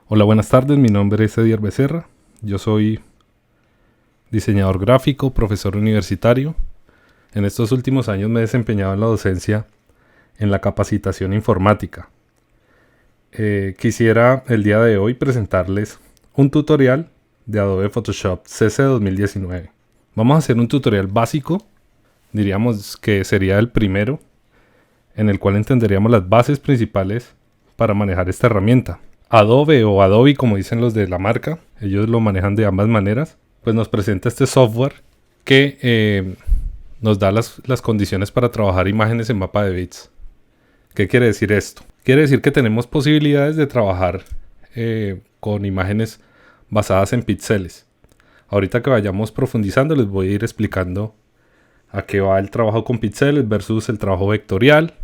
Hola, buenas tardes, mi nombre es Edier Becerra, yo soy diseñador gráfico, profesor universitario. En estos últimos años me he desempeñado en la docencia en la capacitación informática. Quisiera el día de hoy presentarles un tutorial de Adobe Photoshop CC 2019. Vamos a hacer un tutorial básico, diríamos que sería el primero, en el cual entenderíamos las bases principales para manejar esta herramienta. Adobe o Adobe, como dicen los de la marca, ellos lo manejan de ambas maneras, pues nos presenta este software que nos da las condiciones para trabajar imágenes en mapa de bits. ¿Qué quiere decir esto? Quiere decir que tenemos posibilidades de trabajar con imágenes basadas en píxeles. Ahorita que vayamos profundizando les voy a ir explicando a qué va el trabajo con píxeles versus el trabajo vectorial.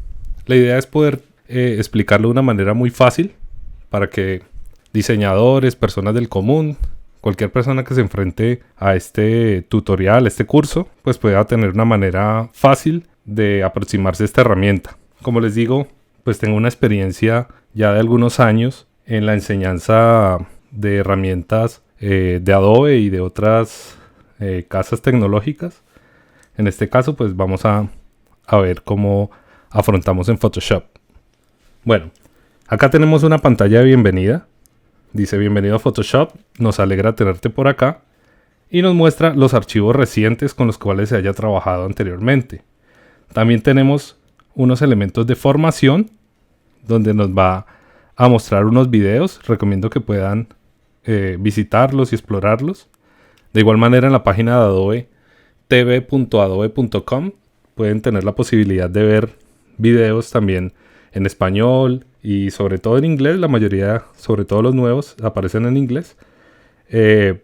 La idea es poder explicarlo de una manera muy fácil para que diseñadores, personas del común, cualquier persona que se enfrente a este tutorial, este curso, pues pueda tener una manera fácil de aproximarse a esta herramienta. Como les digo, pues tengo una experiencia ya de algunos años en la enseñanza de herramientas de Adobe y de otras casas tecnológicas. En este caso, pues vamos a ver cómo afrontamos en Photoshop. Bueno, acá tenemos una pantalla de bienvenida. Dice bienvenido a Photoshop, nos alegra tenerte por acá. Y nos muestra los archivos recientes con los cuales se haya trabajado anteriormente. También tenemos unos elementos de formación donde nos va a mostrar unos videos. Recomiendo que puedan visitarlos y explorarlos. De igual manera en la página de Adobe, tv.adobe.com, pueden tener la posibilidad de ver videos también en español y sobre todo en inglés. La mayoría, sobre todo los nuevos, aparecen en inglés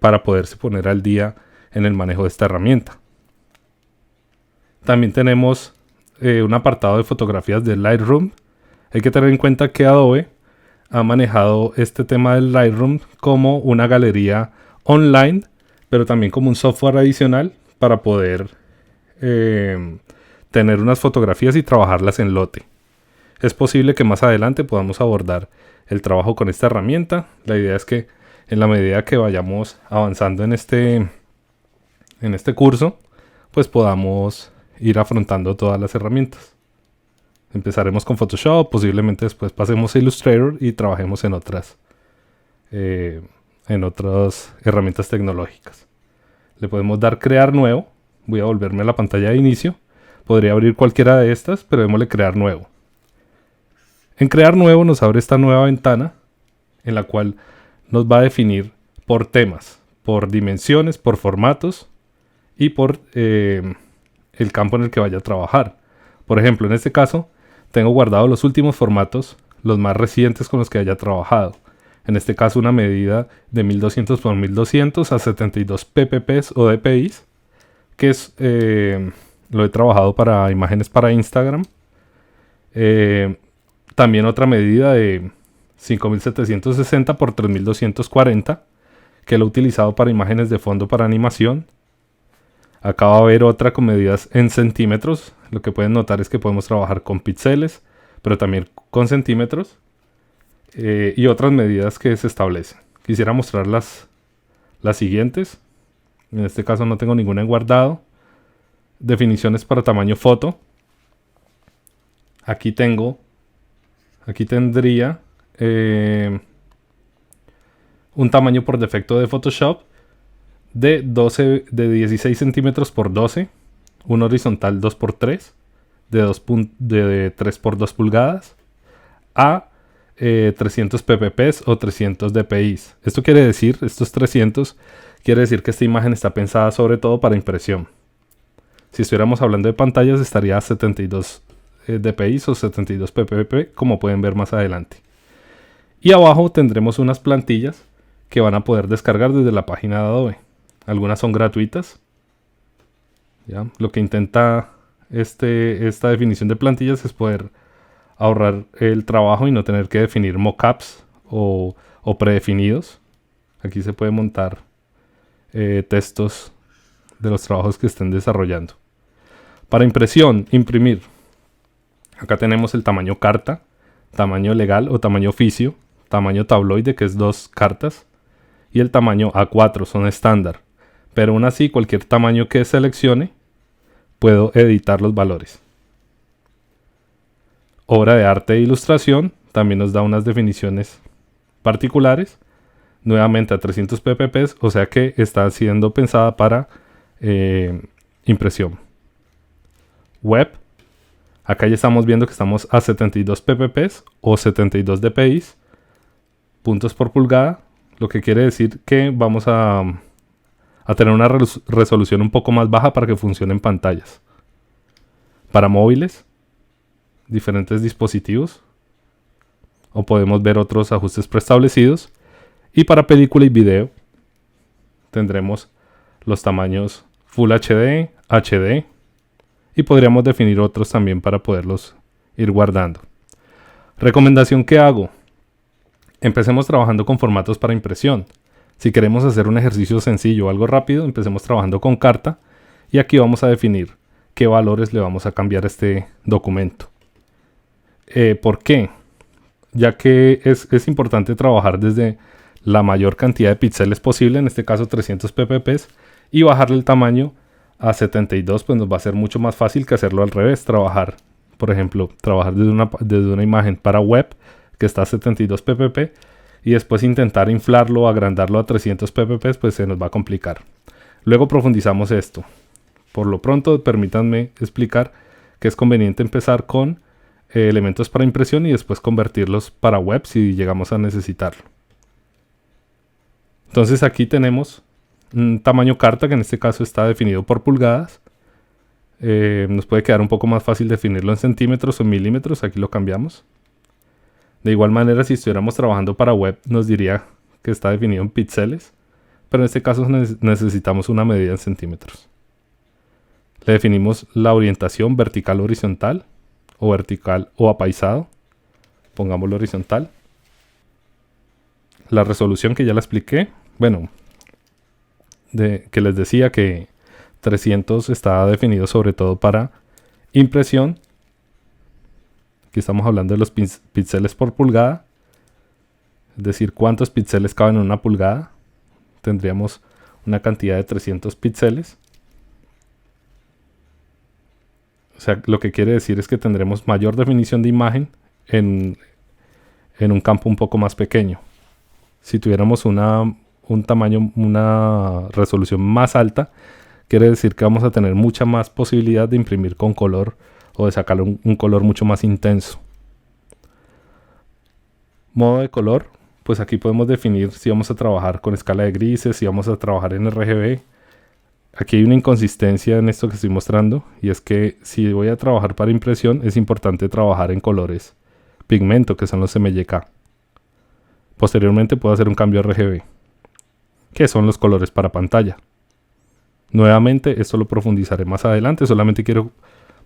para poderse poner al día en el manejo de esta herramienta. También tenemos un apartado de fotografías de Lightroom. Hay que tener en cuenta que Adobe ha manejado este tema del Lightroom como una galería online, pero también como un software adicional para poder tener unas fotografías y trabajarlas en lote. Es posible que más adelante podamos abordar el trabajo con esta herramienta. La idea es que en la medida que vayamos avanzando en este curso, pues podamos ir afrontando todas las herramientas. Empezaremos con Photoshop, posiblemente después pasemos a Illustrator y trabajemos en otras herramientas tecnológicas. Le podemos dar crear nuevo. Voy a volverme a la pantalla de inicio. Podría abrir cualquiera de estas, pero démosle crear nuevo. En crear nuevo nos abre esta nueva ventana en la cual nos va a definir por temas, por dimensiones, por formatos y por el campo en el que vaya a trabajar. Por ejemplo, en este caso tengo guardado los últimos formatos, los más recientes con los que haya trabajado. En este caso una medida de 1200 por 1200 a 72 ppp o dpi, que es lo he trabajado para imágenes para Instagram. También otra medida de 5760 por 3240, que lo he utilizado para imágenes de fondo para animación. Acá va a haber otra con medidas en centímetros. Lo que pueden notar es que podemos trabajar con píxeles, pero también con centímetros. Y otras medidas que se establecen. Quisiera mostrar las siguientes. En este caso no tengo ninguna en guardado. Definiciones para tamaño foto. Aquí tendría un tamaño por defecto de Photoshop de 16 centímetros por 12, un horizontal 2x3 de 3x2 pulgadas a 300 ppp o 300 dpi. Esto quiere decir, estos 300 quiere decir que esta imagen está pensada sobre todo para impresión. Si estuviéramos hablando de pantallas estaría a 72 dpi o 72 ppp, como pueden ver más adelante. Y abajo tendremos unas plantillas que van a poder descargar desde la página de Adobe. Algunas son gratuitas. ¿Ya? Lo que intenta esta definición de plantillas es poder ahorrar el trabajo y no tener que definir mockups o predefinidos. Aquí se puede montar textos de los trabajos que estén desarrollando. Para impresión, imprimir. Acá tenemos el tamaño carta, tamaño legal o tamaño oficio, tamaño tabloide, que es 2 cartas, y el tamaño A4 son estándar. Pero aún así, cualquier tamaño que seleccione, puedo editar los valores. Obra de arte e ilustración también nos da unas definiciones particulares, nuevamente a 300 ppp, o sea que está siendo pensada para impresión. Web, acá ya estamos viendo que estamos a 72 ppp o 72 dpi, puntos por pulgada, lo que quiere decir que vamos a tener una resolución un poco más baja para que funcione en pantallas. Para móviles, diferentes dispositivos, o podemos ver otros ajustes preestablecidos. Y para película y video tendremos los tamaños Full HD, HD, y podríamos definir otros también para poderlos ir guardando. Recomendación que hago: empecemos trabajando con formatos para impresión. Si queremos hacer un ejercicio sencillo o algo rápido, empecemos trabajando con carta, y aquí vamos a definir qué valores le vamos a cambiar a este documento. ¿Por qué? Ya que es importante trabajar desde la mayor cantidad de píxeles posible, en este caso 300 ppp, y bajarle el tamaño a 72, pues nos va a ser mucho más fácil que hacerlo al revés. Trabajar, por ejemplo, desde una imagen para web que está a 72 ppp y después intentar inflarlo o agrandarlo a 300 ppp, pues se nos va a complicar. Luego profundizamos esto. Por lo pronto, permítanme explicar que es conveniente empezar con elementos para impresión y después convertirlos para web si llegamos a necesitarlo. Entonces aquí tenemos un tamaño carta que en este caso está definido por pulgadas. Nos puede quedar un poco más fácil definirlo en centímetros o en milímetros. Aquí lo cambiamos. De igual manera, si estuviéramos trabajando para web, nos diría que está definido en píxeles, pero en este caso necesitamos una medida en centímetros. Le definimos la orientación vertical o horizontal, o vertical o apaisado. Pongámoslo horizontal. La resolución, que ya la expliqué. Bueno, que les decía que 300 está definido sobre todo para impresión. Aquí estamos hablando de los píxeles por pulgada, es decir, cuántos píxeles caben en una pulgada. Tendríamos una cantidad de 300 píxeles. O sea, lo que quiere decir es que tendremos mayor definición de imagen en un campo un poco más pequeño. Si tuviéramos un tamaño, una resolución más alta, quiere decir que vamos a tener mucha más posibilidad de imprimir con color o de sacarle un color mucho más intenso. Modo de color, pues aquí podemos definir si vamos a trabajar con escala de grises, si vamos a trabajar en RGB. Aquí hay una inconsistencia en esto que estoy mostrando, y es que si voy a trabajar para impresión es importante trabajar en colores pigmento, que son los MYK. Posteriormente puedo hacer un cambio a RGB, que son los colores para pantalla. Nuevamente, esto lo profundizaré más adelante, solamente quiero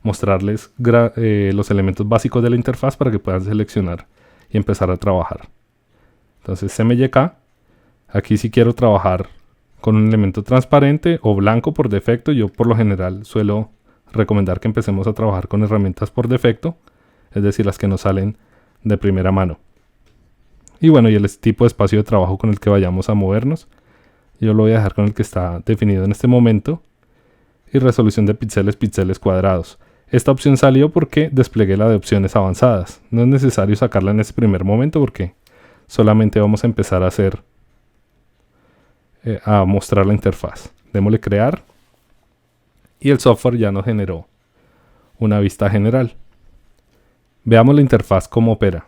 mostrarles los elementos básicos de la interfaz para que puedan seleccionar y empezar a trabajar. Entonces MYK, aquí si quiero trabajar con un elemento transparente o blanco por defecto, yo por lo general suelo recomendar que empecemos a trabajar con herramientas por defecto, es decir, las que nos salen de primera mano. Y bueno, y el tipo de espacio de trabajo con el que vayamos a movernos, yo lo voy a dejar con el que está definido en este momento. Y resolución de píxeles cuadrados. Esta opción salió porque desplegué la de opciones avanzadas. No es necesario sacarla en ese primer momento porque solamente vamos a empezar a mostrar la interfaz. Démosle crear y el software ya nos generó una vista general. Veamos la interfaz cómo opera.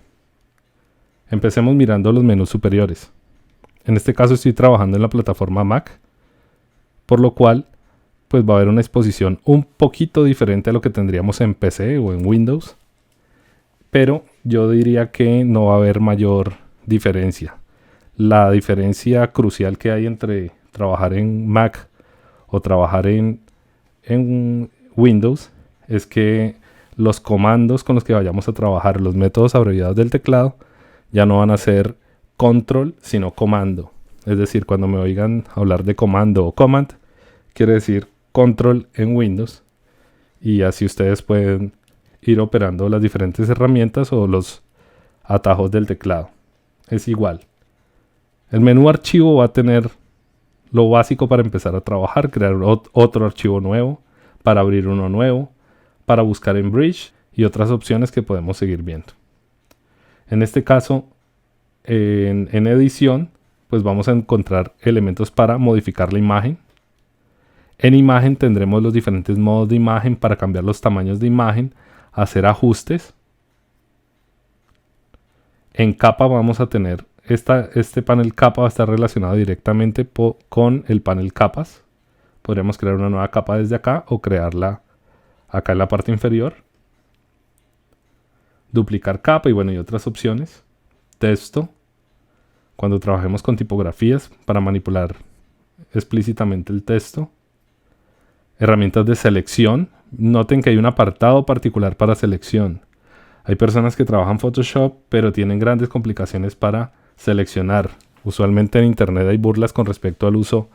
Empecemos mirando los menús superiores. En este caso estoy trabajando en la plataforma Mac, por lo cual pues va a haber una exposición un poquito diferente a lo que tendríamos en PC o en Windows, pero yo diría que no va a haber mayor diferencia. La diferencia crucial que hay entre trabajar en Mac o trabajar en Windows es que los comandos con los que vayamos a trabajar, los métodos abreviados del teclado, ya no van a ser control, sino comando. Es decir, cuando me oigan hablar de comando o command, quiere decir control en Windows, y así ustedes pueden ir operando las diferentes herramientas o los atajos del teclado. es igual. El menú archivo va a tener lo básico para empezar a trabajar, crear otro archivo nuevo, para abrir uno nuevo, para buscar en Bridge y otras opciones que podemos seguir viendo. En este caso, en edición, pues vamos a encontrar elementos para modificar la imagen. En imagen tendremos los diferentes modos de imagen para cambiar los tamaños de imagen, hacer ajustes. En capa vamos a tener este panel capa va a estar relacionado directamente con el panel capas. Podríamos crear una nueva capa desde acá o crearla acá en la parte inferior. Duplicar capa y bueno, y otras opciones. Texto. Cuando trabajemos con tipografías para manipular explícitamente el texto. Herramientas de selección. Noten que hay un apartado particular para selección. Hay personas que trabajan Photoshop, pero tienen grandes complicaciones para seleccionar. Usualmente en internet hay burlas con respecto al uso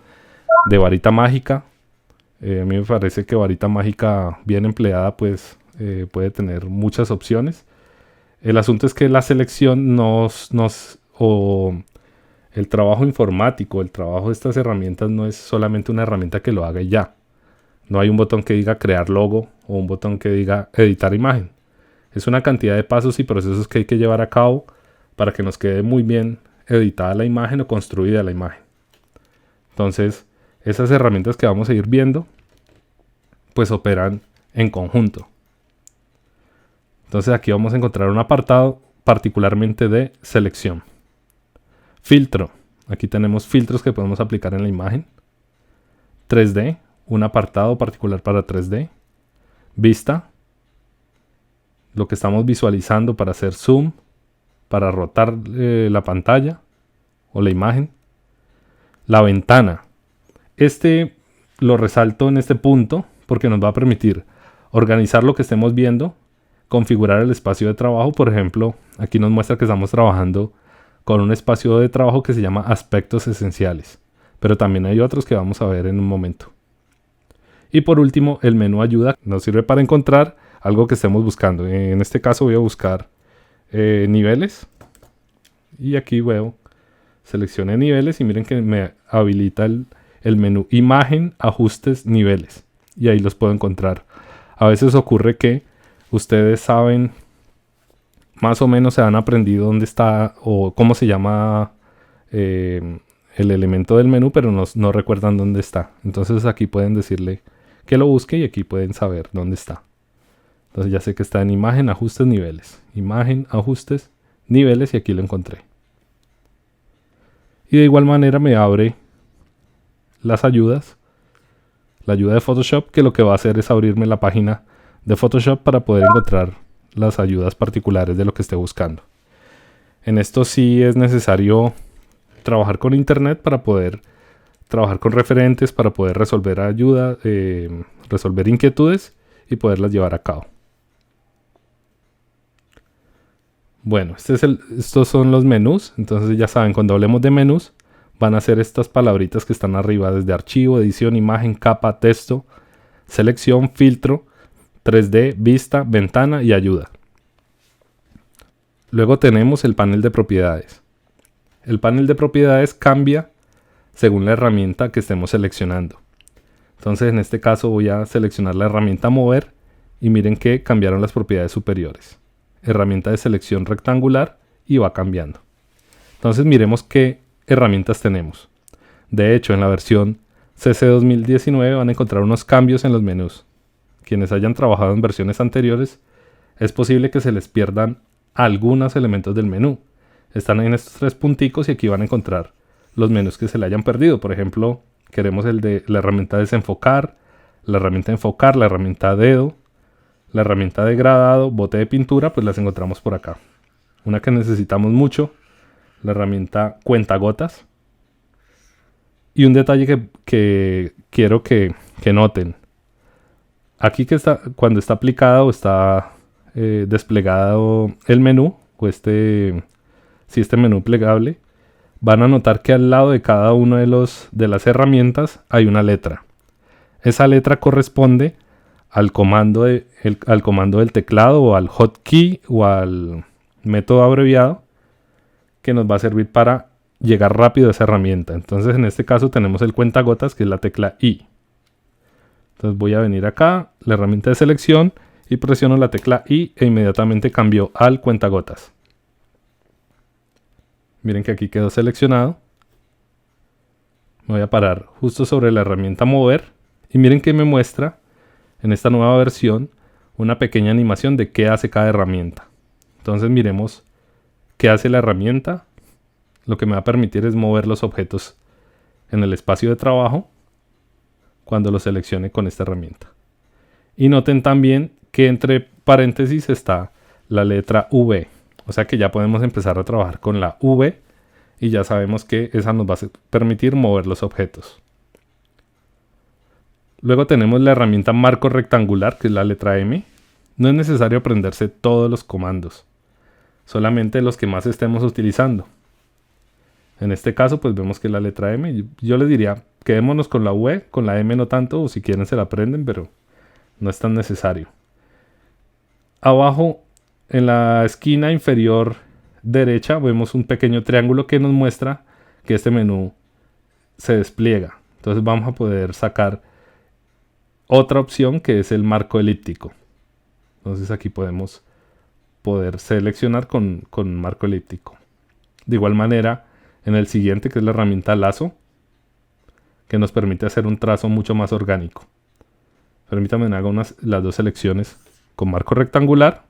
de varita mágica. A mí me parece que varita mágica bien empleada pues puede tener muchas opciones. El asunto es que la selección o el trabajo informático, el trabajo de estas herramientas no es solamente una herramienta que lo haga y ya. No hay un botón que diga crear logo o un botón que diga editar imagen. Es una cantidad de pasos y procesos que hay que llevar a cabo para que nos quede muy bien editada la imagen o construida la imagen. Entonces, esas herramientas que vamos a ir viendo, pues operan en conjunto. Entonces aquí vamos a encontrar un apartado particularmente de selección. Filtro. Aquí tenemos filtros que podemos aplicar en la imagen. 3D. Un apartado particular para 3D. Vista. Lo que estamos visualizando para hacer zoom, para rotar la pantalla o la imagen. La ventana. Lo resalto en este punto porque nos va a permitir organizar lo que estemos viendo, configurar el espacio de trabajo. Por ejemplo, aquí nos muestra que estamos trabajando con un espacio de trabajo que se llama aspectos esenciales, pero también hay otros que vamos a ver en un momento. Y por último, el menú ayuda nos sirve para encontrar algo que estemos buscando. En este caso voy a buscar niveles. Y aquí veo, seleccioné niveles y miren que me habilita el menú imagen, ajustes, niveles. Y ahí los puedo encontrar. A veces ocurre que ustedes saben, más o menos se han aprendido dónde está o cómo se llama el elemento del menú, pero no recuerdan dónde está. Entonces aquí pueden decirle que lo busque y aquí pueden saber dónde está. Entonces ya sé que está en imagen, ajustes, niveles. Imagen, ajustes, niveles y aquí lo encontré. Y de igual manera me abre las ayudas. La ayuda de Photoshop, que lo que va a hacer es abrirme la página de Photoshop para poder encontrar las ayudas particulares de lo que esté buscando. En esto sí es necesario trabajar con internet para poder trabajar con referentes, para poder resolver resolver inquietudes y poderlas llevar a cabo. Bueno, estos son los menús. Entonces ya saben, cuando hablemos de menús, van a ser estas palabritas que están arriba, desde archivo, edición, imagen, capa, texto, selección, filtro, 3D, vista, ventana y ayuda. Luego tenemos el panel de propiedades. El panel de propiedades cambia según la herramienta que estemos seleccionando. Entonces en este caso voy a seleccionar la herramienta mover y miren que cambiaron las propiedades superiores. Herramienta de selección rectangular y va cambiando. Entonces miremos qué herramientas tenemos. De hecho, en la versión CC 2019 van a encontrar unos cambios en los menús. Quienes hayan trabajado en versiones anteriores, es posible que se les pierdan algunos elementos del menú. Están en estos tres punticos y aquí van a encontrar los menús que se le hayan perdido. Por ejemplo, queremos el de la herramienta desenfocar, la herramienta enfocar, la herramienta dedo, la herramienta degradado, bote de pintura, pues las encontramos por acá. Una que necesitamos mucho, la herramienta cuentagotas. Y un detalle que quiero que noten. Aquí cuando está aplicado o está desplegado el menú, o este menú plegable, van a notar que al lado de cada uno de las herramientas hay una letra. Esa letra corresponde al comando del teclado o al hotkey o al método abreviado que nos va a servir para llegar rápido a esa herramienta. Entonces en este caso tenemos el cuentagotas, que es la tecla I. Entonces voy a venir acá, la herramienta de selección, y presiono la tecla I e inmediatamente cambió al cuentagotas. Miren que aquí quedó seleccionado. Me voy a parar justo sobre la herramienta mover y miren que me muestra en esta nueva versión una pequeña animación de qué hace cada herramienta. Entonces miremos qué hace la herramienta. Lo que me va a permitir es mover los objetos en el espacio de trabajo cuando los seleccione con esta herramienta. Y noten también que entre paréntesis está la letra V. O sea que ya podemos empezar a trabajar con la V y ya sabemos que esa nos va a permitir mover los objetos. Luego tenemos la herramienta marco rectangular, que es la letra M. No es necesario aprenderse todos los comandos, solamente los que más estemos utilizando. En este caso pues vemos que es la letra M. Yo les diría, quedémonos con la V, con la M no tanto, o si quieren se la aprenden, pero no es tan necesario. Abajo en la esquina inferior derecha vemos un pequeño triángulo que nos muestra que este menú se despliega. Entonces vamos a poder sacar otra opción que es el marco elíptico. Entonces aquí podemos seleccionar con marco elíptico. De igual manera en el siguiente, que es la herramienta lazo, que nos permite hacer un trazo mucho más orgánico. Permítanme haga las dos selecciones con marco rectangular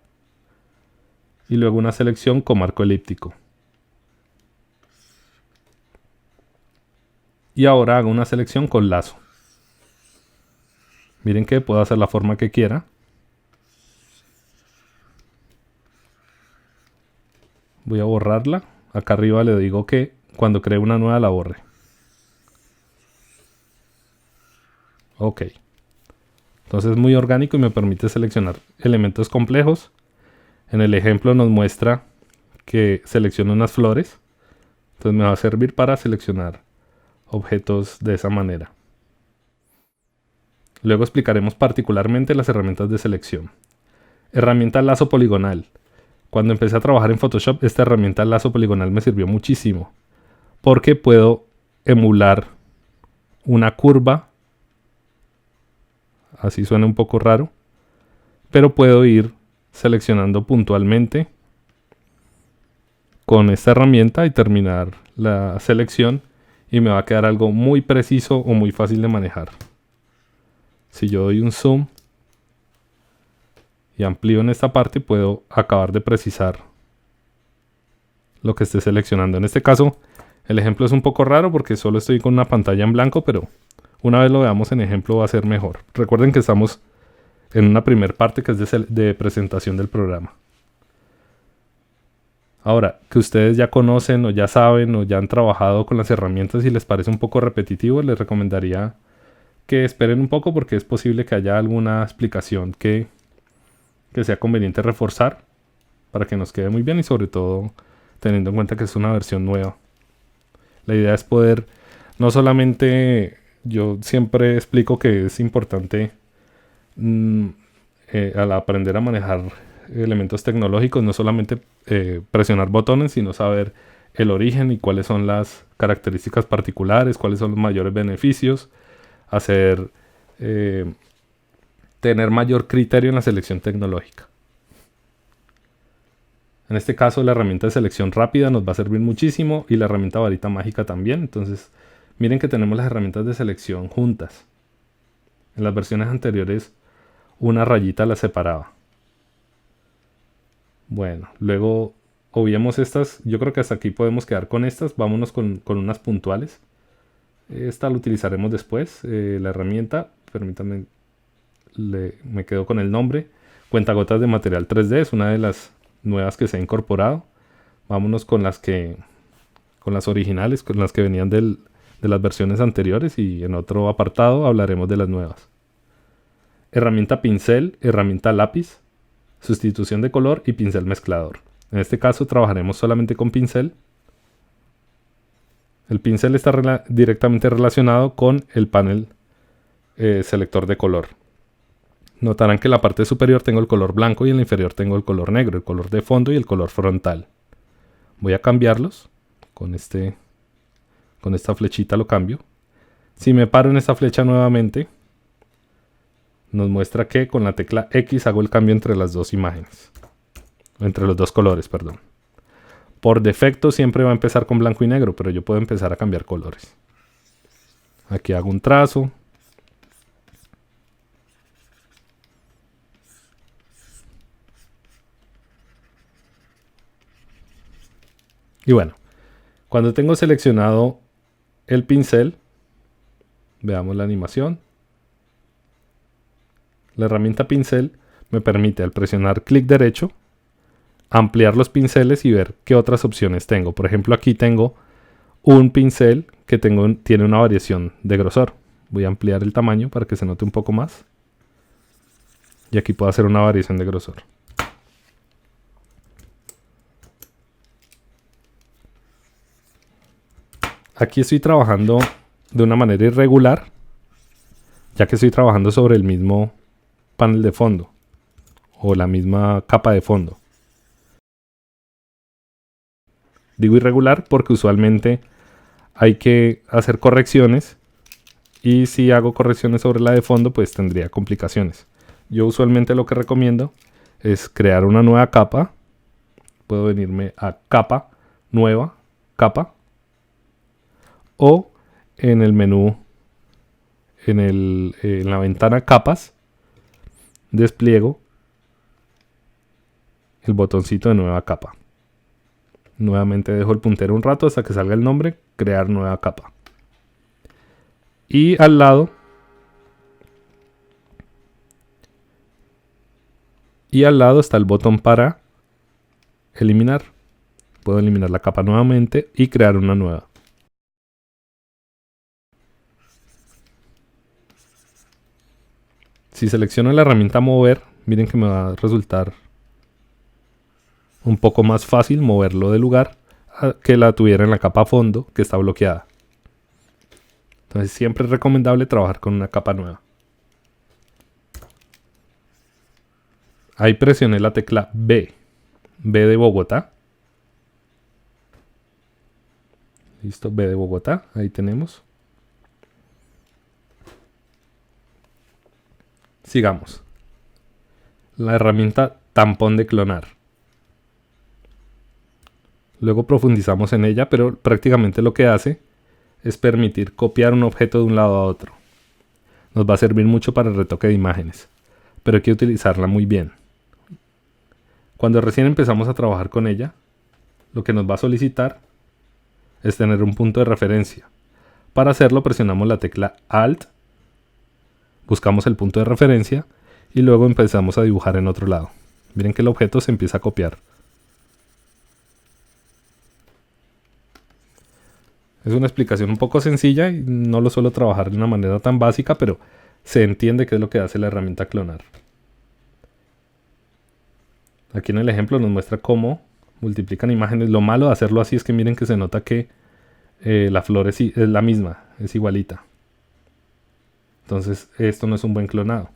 y luego una selección con marco elíptico. Y ahora hago una selección con lazo. Miren que puedo hacer la forma que quiera. Voy a borrarla. Acá arriba le digo que cuando cree una nueva la borre. Ok. Entonces es muy orgánico y me permite seleccionar elementos complejos. En el ejemplo nos muestra que selecciona unas flores. Entonces me va a servir para seleccionar objetos de esa manera. Luego explicaremos particularmente las herramientas de selección. Herramienta lazo poligonal. Cuando empecé a trabajar en Photoshop, esta herramienta lazo poligonal me sirvió muchísimo, porque puedo emular una curva. Así suena un poco raro, pero puedo ir seleccionando puntualmente con esta herramienta y terminar la selección y me va a quedar algo muy preciso o muy fácil de manejar. Si yo doy un zoom y amplío en esta parte, puedo acabar de precisar lo que esté seleccionando. En este caso el ejemplo es un poco raro porque solo estoy con una pantalla en blanco, pero una vez lo veamos en ejemplo va a ser mejor. Recuerden que estamos en una primera parte que es de presentación del programa. Ahora, que ustedes ya conocen o ya saben o ya han trabajado con las herramientas y les parece un poco repetitivo, les recomendaría que esperen un poco porque es posible que haya alguna explicación que sea conveniente reforzar para que nos quede muy bien y sobre todo teniendo en cuenta que es una versión nueva. La idea es poder, no solamente, yo siempre explico que es importante al aprender a manejar elementos tecnológicos, no solamente presionar botones, sino saber el origen y cuáles son las características particulares, cuáles son los mayores beneficios, tener mayor criterio en la selección tecnológica. En este caso la herramienta de selección rápida nos va a servir muchísimo y la herramienta varita mágica también. Entonces miren que tenemos las herramientas de selección juntas. En las versiones anteriores una rayita las separaba. Bueno, luego obviemos estas. Yo creo que hasta aquí podemos quedar con estas. Vámonos con unas puntuales. Esta la utilizaremos después. La herramienta, permítanme, me quedo con el nombre. Cuentagotas de material 3D es una de las nuevas que se ha incorporado. Vámonos con las originales, con las que venían de las versiones anteriores, y en otro apartado hablaremos de las nuevas. Herramienta pincel, herramienta lápiz, sustitución de color y pincel mezclador. En este caso trabajaremos solamente con pincel. El pincel está directamente relacionado con el panel selector de color. Notarán que en la parte superior tengo el color blanco y en la inferior tengo el color negro, el color de fondo y el color frontal. Voy a cambiarlos. Con esta flechita lo cambio. Si me paro en esta flecha nuevamente, nos muestra que con la tecla X hago el cambio entre las dos imágenes. Entre los dos colores, perdón. Por defecto siempre va a empezar con blanco y negro, pero yo puedo empezar a cambiar colores. Aquí hago un trazo. Y bueno, cuando tengo seleccionado el pincel, veamos la animación. La herramienta pincel me permite, al presionar clic derecho, ampliar los pinceles y ver qué otras opciones tengo. Por ejemplo, aquí tengo un pincel que tiene una variación de grosor. Voy a ampliar el tamaño para que se note un poco más. Y aquí puedo hacer una variación de grosor. Aquí estoy trabajando de una manera irregular, ya que estoy trabajando sobre el mismo panel de fondo o la misma capa de fondo. Digo irregular porque usualmente hay que hacer correcciones, y si hago correcciones sobre la de fondo pues tendría complicaciones. Yo usualmente lo que recomiendo es crear una nueva capa. Puedo venirme a capa, nueva, capa, o en el menú, en la ventana capas, despliego el botoncito de nueva capa. Nuevamente dejo el puntero un rato hasta que salga el nombre, crear nueva capa. Y al lado está el botón para eliminar. Puedo eliminar la capa nuevamente y crear una nueva. Si selecciono la herramienta mover, miren que me va a resultar un poco más fácil moverlo de lugar que la tuviera en la capa fondo que está bloqueada. Entonces siempre es recomendable trabajar con una capa nueva. Ahí presioné la tecla B. B de Bogotá. Listo, B de Bogotá. Ahí tenemos. Sigamos. La herramienta tampón de clonar. Luego profundizamos en ella, pero prácticamente lo que hace es permitir copiar un objeto de un lado a otro. Nos va a servir mucho para el retoque de imágenes, pero hay que utilizarla muy bien. Cuando recién empezamos a trabajar con ella, lo que nos va a solicitar es tener un punto de referencia. Para hacerlo presionamos la tecla Alt, buscamos el punto de referencia y luego empezamos a dibujar en otro lado. Miren que el objeto se empieza a copiar. Es una explicación un poco sencilla y no lo suelo trabajar de una manera tan básica, pero se entiende qué es lo que hace la herramienta clonar. Aquí en el ejemplo nos muestra cómo multiplican imágenes. Lo malo de hacerlo así es que miren que se nota que la flor es la misma, es igualita. Entonces esto no es un buen clonado.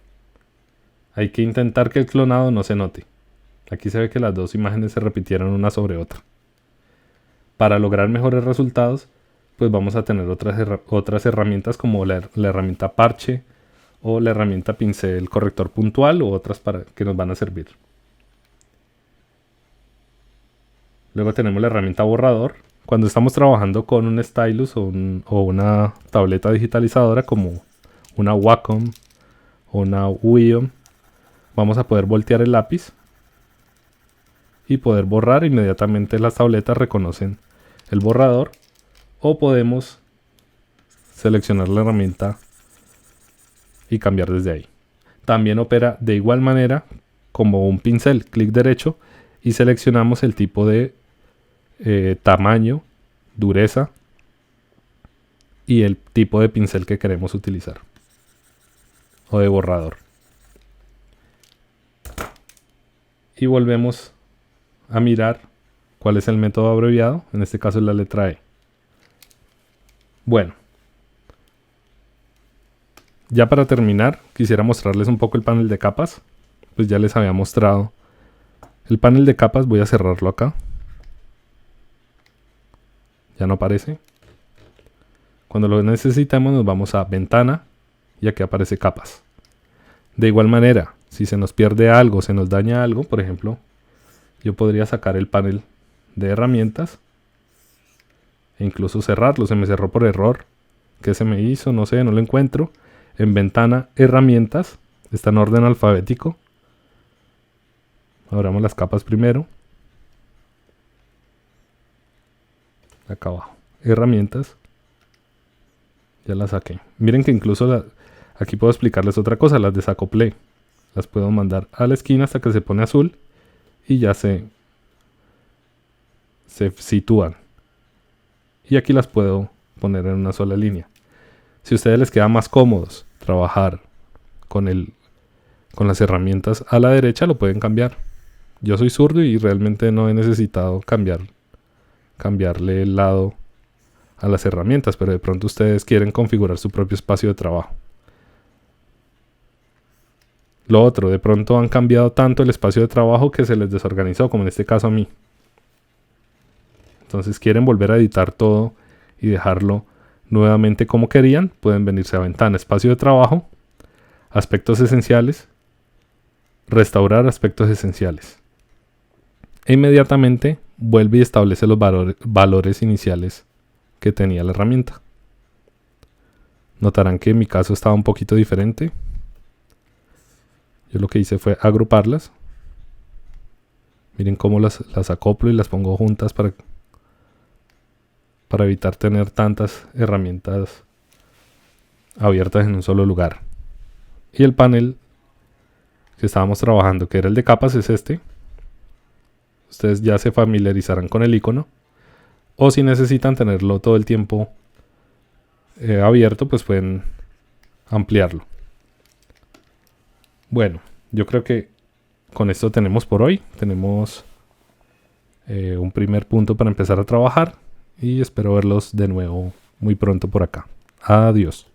Hay que intentar que el clonado no se note. Aquí se ve que las dos imágenes se repitieron una sobre otra. Para lograr mejores resultados, pues vamos a tener otras herramientas como la herramienta parche o la herramienta pincel corrector puntual u otras que nos van a servir. Luego tenemos la herramienta borrador. Cuando estamos trabajando con un stylus o una tableta digitalizadora como una Wacom o una Wiiom, vamos a poder voltear el lápiz y poder borrar. Inmediatamente las tabletas reconocen el borrador, o podemos seleccionar la herramienta y cambiar desde ahí. También opera de igual manera como un pincel. Clic derecho y seleccionamos el tipo de tamaño, dureza y el tipo de pincel que queremos utilizar o de borrador. Y volvemos a mirar cuál es el método abreviado. En este caso es la letra E. Bueno, ya para terminar quisiera mostrarles un poco el panel de capas. Pues ya les había mostrado el panel de capas. Voy a cerrarlo acá. Ya no aparece. Cuando lo necesitamos nos vamos a ventana y aquí aparece capas. De igual manera, si se nos pierde algo, se nos daña algo, por ejemplo, yo podría sacar el panel de herramientas e incluso cerrarlo. Se me cerró por error. ¿Qué se me hizo? No sé, no lo encuentro. En ventana, herramientas. Está en orden alfabético. Abramos las capas primero. Acá abajo. Herramientas. Ya las saqué. Miren que incluso aquí puedo explicarles otra cosa. Las desacoplé. Las puedo mandar a la esquina hasta que se pone azul. Y ya se sitúan. Y aquí las puedo poner en una sola línea. Si a ustedes les queda más cómodos trabajar con las herramientas a la derecha, lo pueden cambiar. Yo soy zurdo y realmente no he necesitado cambiarle el lado a las herramientas, pero de pronto ustedes quieren configurar su propio espacio de trabajo. Lo otro, de pronto han cambiado tanto el espacio de trabajo que se les desorganizó, como en este caso a mí. Entonces quieren volver a editar todo y dejarlo nuevamente como querían, pueden venirse a ventana, espacio de trabajo, aspectos esenciales, restaurar aspectos esenciales. E inmediatamente vuelve y establece los valores iniciales que tenía la herramienta. Notarán que en mi caso estaba un poquito diferente. Yo lo que hice fue agruparlas. Miren cómo las acoplo y las pongo juntas para evitar tener tantas herramientas abiertas en un solo lugar. Y el panel que estábamos trabajando, que era el de capas, es este. Ustedes ya se familiarizarán con el icono. O si necesitan tenerlo todo el tiempo abierto, pues pueden ampliarlo. Bueno, yo creo que con esto tenemos por hoy. Tenemos un primer punto para empezar a trabajar. Y espero verlos de nuevo muy pronto por acá. Adiós.